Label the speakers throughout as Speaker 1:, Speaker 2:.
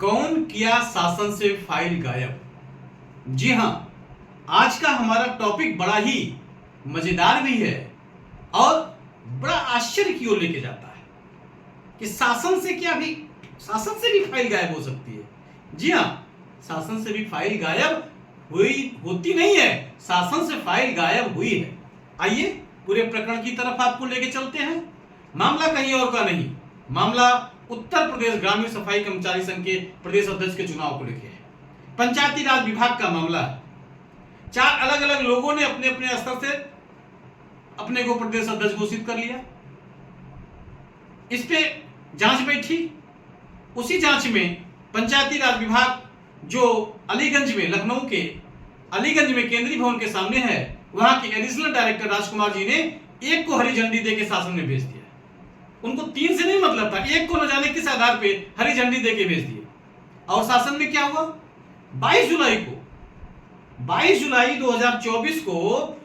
Speaker 1: कौन किया शासन से फाइल गायब। जी हां, आज का हमारा टॉपिक बड़ा ही मजेदार भी है और बड़ा आश्चर्य की ओर लेके जाता है कि शासन से भी फाइल गायब हो सकती है। जी हां, शासन से भी फाइल गायब होती नहीं है, शासन से फाइल गायब हुई है। आइए पूरे प्रकरण की तरफ आपको लेके चलते हैं। मामला कहीं और का नहीं, मामला उत्तर प्रदेश ग्रामीण सफाई कर्मचारी संघ के प्रदेश अध्यक्ष के चुनाव को लेकर है। पंचायती राज विभाग का मामला है। 4 अलग अलग लोगों ने अपने अपने स्तर से अपने को प्रदेश अध्यक्ष घोषित कर लिया। इस पे जांच बैठी। उसी जांच में पंचायती राज विभाग जो अलीगंज में, लखनऊ के अलीगंज में केंद्रीय भवन के सामने है, वहां के एडिशनल डायरेक्टर राजकुमार जी ने एक को हरी झंडी देके शासन में भेज दिया। उनको 3 से नहीं मतलब था, एक को न जाने किस आधार पे हरी झंडी देके भेज दिया। और शासन में क्या हुआ, 22 जुलाई 2024 को,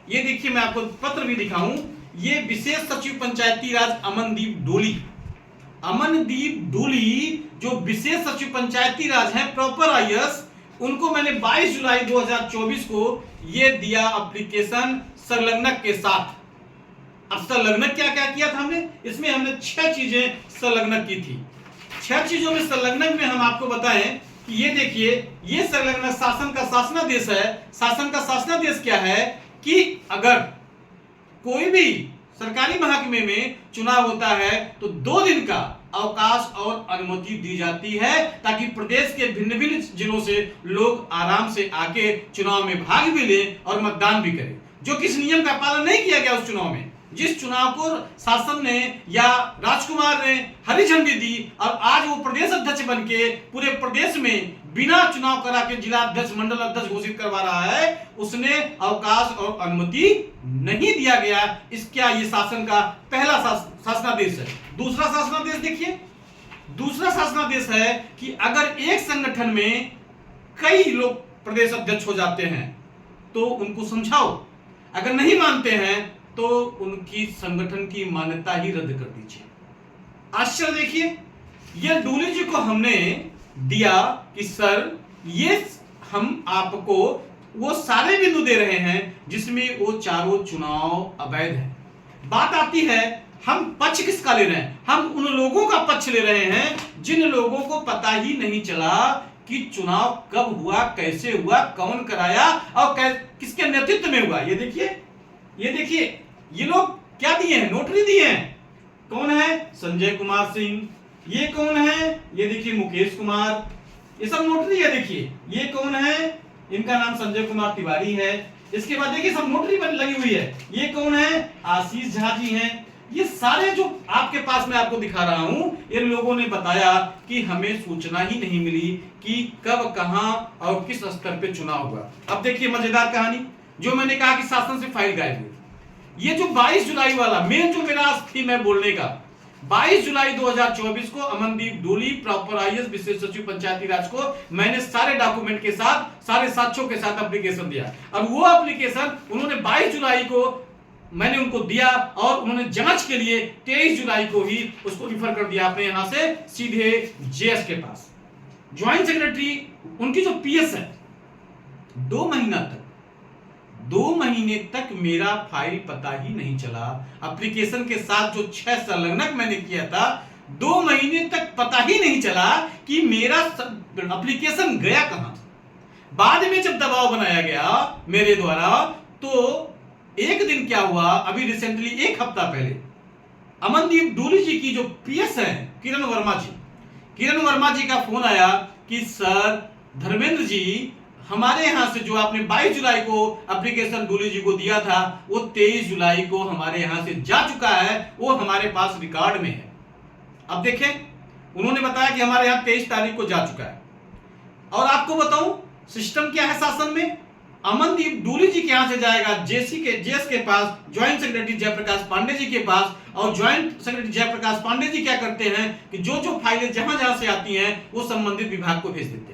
Speaker 1: ये देखिए मैं आपको पत्र भी दिखाऊं, ये विशेष सचिव पंचायती राज अमनदीप डोली जो विशेष सचिव पंचायती राज हैं, प्रॉपर आईएएस, उनको मैंने 22 जुलाई 2024 को ये दिया एप्लीकेशन संलग्नक के साथ। अब संलग्नक क्या क्या किया था हमने, इसमें हमने 6 चीजें संलग्नक की थी। 6 चीजों में संलग्नक में हम आपको बताएं कि ये देखिए, ये संलग्नक शासन का शासनादेश है। शासन का शासनादेश क्या है कि अगर कोई भी सरकारी महकमे में चुनाव होता है तो 2 दिन का अवकाश और अनुमति दी जाती है, ताकि प्रदेश के भिन्न भिन्न जिलों से लोग आराम से आके चुनाव में भाग भी लें और मतदान भी करें। जो किस नियम का पालन नहीं किया गया उस चुनाव में, जिस चुनाव को शासन ने या राजकुमार ने हरी झंडी दी और आज वो प्रदेश अध्यक्ष बनके पूरे प्रदेश में बिना चुनाव करा के जिला अध्यक्ष, मंडल अध्यक्ष घोषित करवा रहा है, उसने अवकाश और अनुमति नहीं दिया गया। इसका ये शासन का पहला शासनादेश है। दूसरा शासनादेश देखिए, दूसरा शासनादेश है कि अगर एक संगठन में कई लोग प्रदेश अध्यक्ष हो जाते हैं तो उनको समझाओ, अगर नहीं मानते हैं तो उनकी संगठन की मान्यता ही रद्द कर दीजिए। आश्चर्य देखिए, ये डोली जी को हमने दिया कि सर ये हम आपको वो सारे बिंदु दे रहे हैं जिसमें वो चारों चुनाव अवैध है। बात आती है हम पक्ष किसका ले रहे हैं, हम उन लोगों का पक्ष ले रहे हैं जिन लोगों को पता ही नहीं चला कि चुनाव कब हुआ, कैसे हुआ, कौन कराया और किसके नेतृत्व में हुआ। ये देखिए ये लोग क्या दिए हैं, नोटरी दिए हैं। कौन है, संजय कुमार सिंह। ये कौन है, ये देखिए मुकेश कुमार। ये सब नोटरी है। देखिए ये कौन है, इनका नाम संजय कुमार तिवारी है। इसके बाद देखिए सब नोटरी लगी हुई है। ये कौन है, आशीष झा जी हैं। ये सारे जो आपके पास मैं आपको दिखा रहा हूं, इन लोगों ने बताया कि हमें सूचना ही नहीं मिली कि कब, कहां और किस स्तर पे चुनाव हुआ। अब देखिए मजेदार कहानी, जो मैंने कहा कि शासन से फाइल गायब हुई, ये जो 22 जुलाई वाला मेन जो मेरा थी मैं बोलने का, 22 जुलाई 2024 को अमनदीप डोली, प्रॉपर आईएएस, विशेष सचिव पंचायती राज को मैंने सारे डॉक्यूमेंट के साथ, सारे साक्ष्यों के साथ एप्लीकेशन दिया। और वो एप्लीकेशन उन्होंने 22 जुलाई को मैंने उनको दिया और उन्होंने जांच के लिए 23 जुलाई को ही उसको रिफर कर दिया अपने यहां से सीधे जेएस के पास। ज्वाइंट सेक्रेटरी उनकी जो पीएस है, 2 महीने तक मेरा फाइल पता ही नहीं चला। एप्लीकेशन के साथ जो 6 संलग्नक मैंने किया था, 2 महीने तक पता ही नहीं चला कि मेरा एप्लीकेशन गया कहां। बाद में जब दबाव बनाया गया मेरे द्वारा, तो एक दिन क्या हुआ, अभी रिसेंटली 1 हफ्ता पहले अमनदीप डोली जी की जो पीएस है किरण वर्मा जी का फोन आया कि सर धर्मेंद्र जी, हमारे यहां से जो आपने 22 जुलाई को एप्लीकेशन डोली जी को दिया था, वो 23 जुलाई को हमारे यहां से जा चुका है, वो हमारे पास रिकॉर्ड में है। अब देखें, उन्होंने बताया कि हमारे यहां 23 तारीख को जा चुका है। और आपको बताऊं सिस्टम क्या है शासन में, अमनदीप डोली जी के यहां से जाएगा जेएस के पास, ज्वाइंट सेक्रेटरी जयप्रकाश पांडे जी के पास, और ज्वाइंट सेक्रेटरी जयप्रकाश पांडे जी क्या करते हैं कि जो फाइलें जहां से आती हैं वो संबंधित विभाग को भेज देते हैं।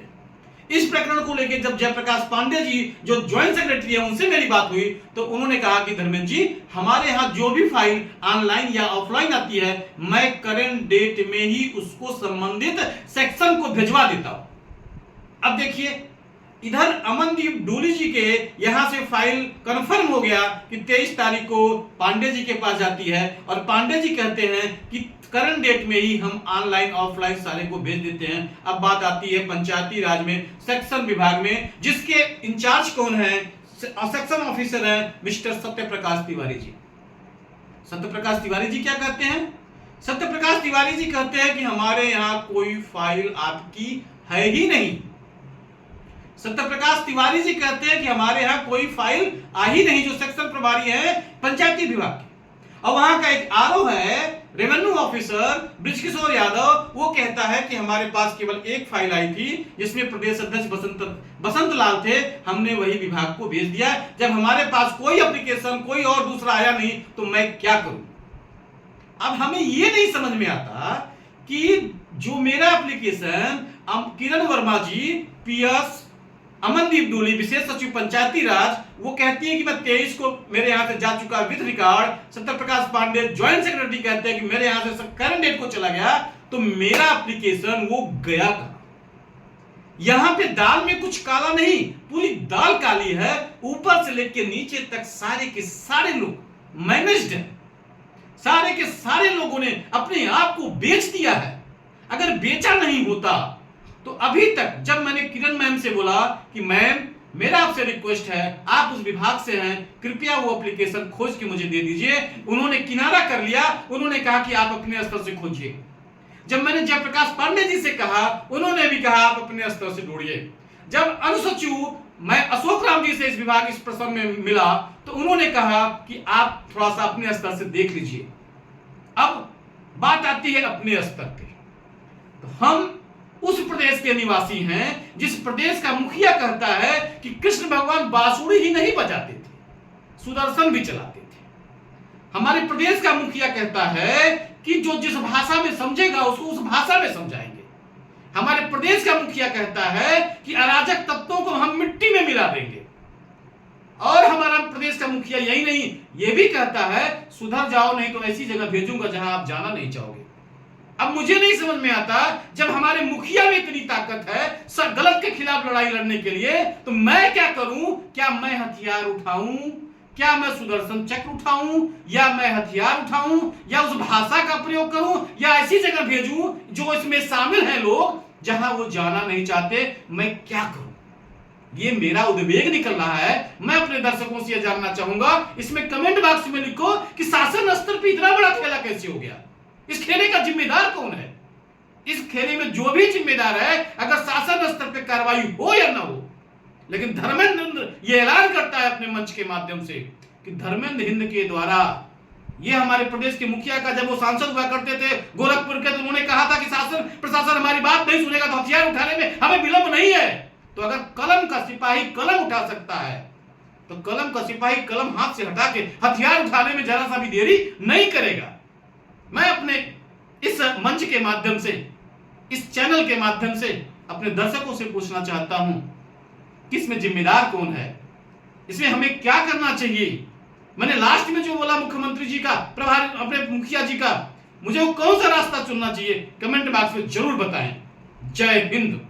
Speaker 1: इस प्रकरण को लेकर जब जयप्रकाश पांडे जी जो ज्वाइंट सेक्रेटरी है उनसे मेरी बात हुई, तो उन्होंने कहा कि धर्मेंद्र जी, हमारे यहाँ जो भी फाइल ऑनलाइन या ऑफलाइन आती है, मैं करंट डेट में ही उसको संबंधित सेक्शन को भिजवा देता हूं। अब देखिए, इधर अमनदीप डोली जी के यहां से फाइल कंफर्म हो गया कि 23 तारीख को पांडे जी के पास जाती है, और पांडे जी कहते हैं कि करंट डेट में ही हम ऑनलाइन ऑफलाइन सारे को भेज देते हैं। अब बात आती है पंचायती राज में सेक्शन विभाग में, जिसके इंचार्ज कौन है? सेक्शन ऑफिसर है मिस्टर सत्यप्रकाश तिवारी जी। सत्यप्रकाश तिवारी जी क्या कहते हैं? सत्यप्रकाश तिवारी जी कहते हैं कि हमारे यहां कोई फाइल आपकी है ही नहीं। सत्यप्रकाश तिवारी जी कहते हैं कि हमारे यहां कोई फाइल आ ही नहीं, जो सेक्शन प्रभारी है पंचायती विभाग के। और वहां का एक आरओ है रेवेन्यू ऑफिसर बृजकिशोर यादव, वो कहता है कि हमारे पास केवल एक फाइल आई थी जिसमें प्रदेश अध्यक्ष बसंत लाल थे, हमने वही विभाग को भेज दिया। जब हमारे पास कोई एप्लीकेशन कोई और दूसरा आया नहीं तो मैं क्या करूं? अब हमें ये नहीं समझ में आता कि जो मेरा एप्लीकेशन किरण वर्मा जी पीएस अमनदीप डोली विशेष सचिव पंचायती राज, वो कहती है कि मैं 23 को मेरे यहां से जा चुका with record. Satyaprakash Pandey joint secretary कहते हैं कि मेरे यहां से करंट डेट को चला गया, तो मेरा एप्लीकेशन वो गया कहां? यहां पे दाल में कुछ काला नहीं, पूरी दाल काली है, ऊपर से लेकर नीचे तक सारे के सारे लोग मैनेज्ड हैं। सारे के सारे लोगों ने अपने आप को बेच दिया है। अगर बेचा नहीं होता तो अभी तक, जब मैंने किरण मैम से बोला कि मैम मेरा आपसे रिक्वेस्ट है, आप उस विभाग से हैं, कृपया वो एप्लीकेशन खोज के मुझे दे दीजिए, उन्होंने किनारा कर लिया। उन्होंने कहा कि आप अपने स्तर से खोजिए। जब मैंने जयप्रकाश पांडे जी से कहा, उन्होंने भी कहा आप अपने स्तर से ढूंढिए। जब अनुसचिव मैं अशोक राम जी से इस विभाग इस प्रसंग में मिला, तो उन्होंने कहा कि आप थोड़ा सा अपने स्तर से देख लीजिए। अब बात आती है अपने स्तर पे, तो हम उस प्रदेश के निवासी हैं जिस प्रदेश का मुखिया कहता है कि कृष्ण भगवान बांसुरी ही नहीं बजाते थे, सुदर्शन भी चलाते थे। हमारे प्रदेश का मुखिया कहता है कि जो जिस भाषा में समझेगा उसको उस भाषा में समझाएंगे। हमारे प्रदेश का मुखिया कहता है कि अराजक तत्वों को हम मिट्टी में मिला देंगे। और हमारा प्रदेश का मुखिया यही नहीं, यह भी कहता है सुधर जाओ नहीं तो ऐसी जगह भेजूंगा जहां आप जाना नहीं चाहोगे। अब मुझे नहीं समझ में आता, जब हमारे मुखिया में इतनी ताकत है सब गलत के खिलाफ लड़ाई लड़ने के लिए, तो मैं क्या करूं? क्या मैं हथियार उठाऊं? क्या मैं सुदर्शन चक्र उठाऊं? या मैं हथियार उठाऊं? या उस भाषा का प्रयोग करूं? या ऐसी जगह भेजूं जो इसमें शामिल हैं लोग जहां वो जाना नहीं चाहते? मैं क्या करूं? ये मेरा उद्वेग निकल रहा है। मैं अपने दर्शकों से यह जानना चाहूंगा, इसमें कमेंट बॉक्स में लिखो कि शासन स्तर पर इतना बड़ा खेला कैसे हो गया? इस खेले का जिम्मेदार कौन है? इस खेले में जो भी जिम्मेदार है, अगर शासन स्तर पे कार्रवाई हो या ना हो, लेकिन धर्मेंद्र ये ऐलान करता है अपने मंच के माध्यम से कि धर्मेंद्र हिंद के द्वारा, ये हमारे प्रदेश के मुखिया का, जब वो सांसद हुआ करते थे गोरखपुर के, तो उन्होंने कहा था कि शासन प्रशासन हमारी बात नहीं सुनेगा तो हथियार उठाने में हमें विलंब नहीं है। तो अगर कलम का सिपाही कलम उठा सकता है, तो कलम का सिपाही कलम हाथ से हटा के हथियार उठाने में जरा सा भी देरी नहीं करेगा। मैं अपने इस मंच के माध्यम से, इस चैनल के माध्यम से अपने दर्शकों से पूछना चाहता हूं कि इसमें जिम्मेदार कौन है? इसमें हमें क्या करना चाहिए? मैंने लास्ट में जो बोला मुख्यमंत्री जी का, प्रभारी अपने मुखिया जी का, मुझे वो कौन सा रास्ता चुनना चाहिए? कमेंट बॉक्स में जरूर बताएं। जय हिंद।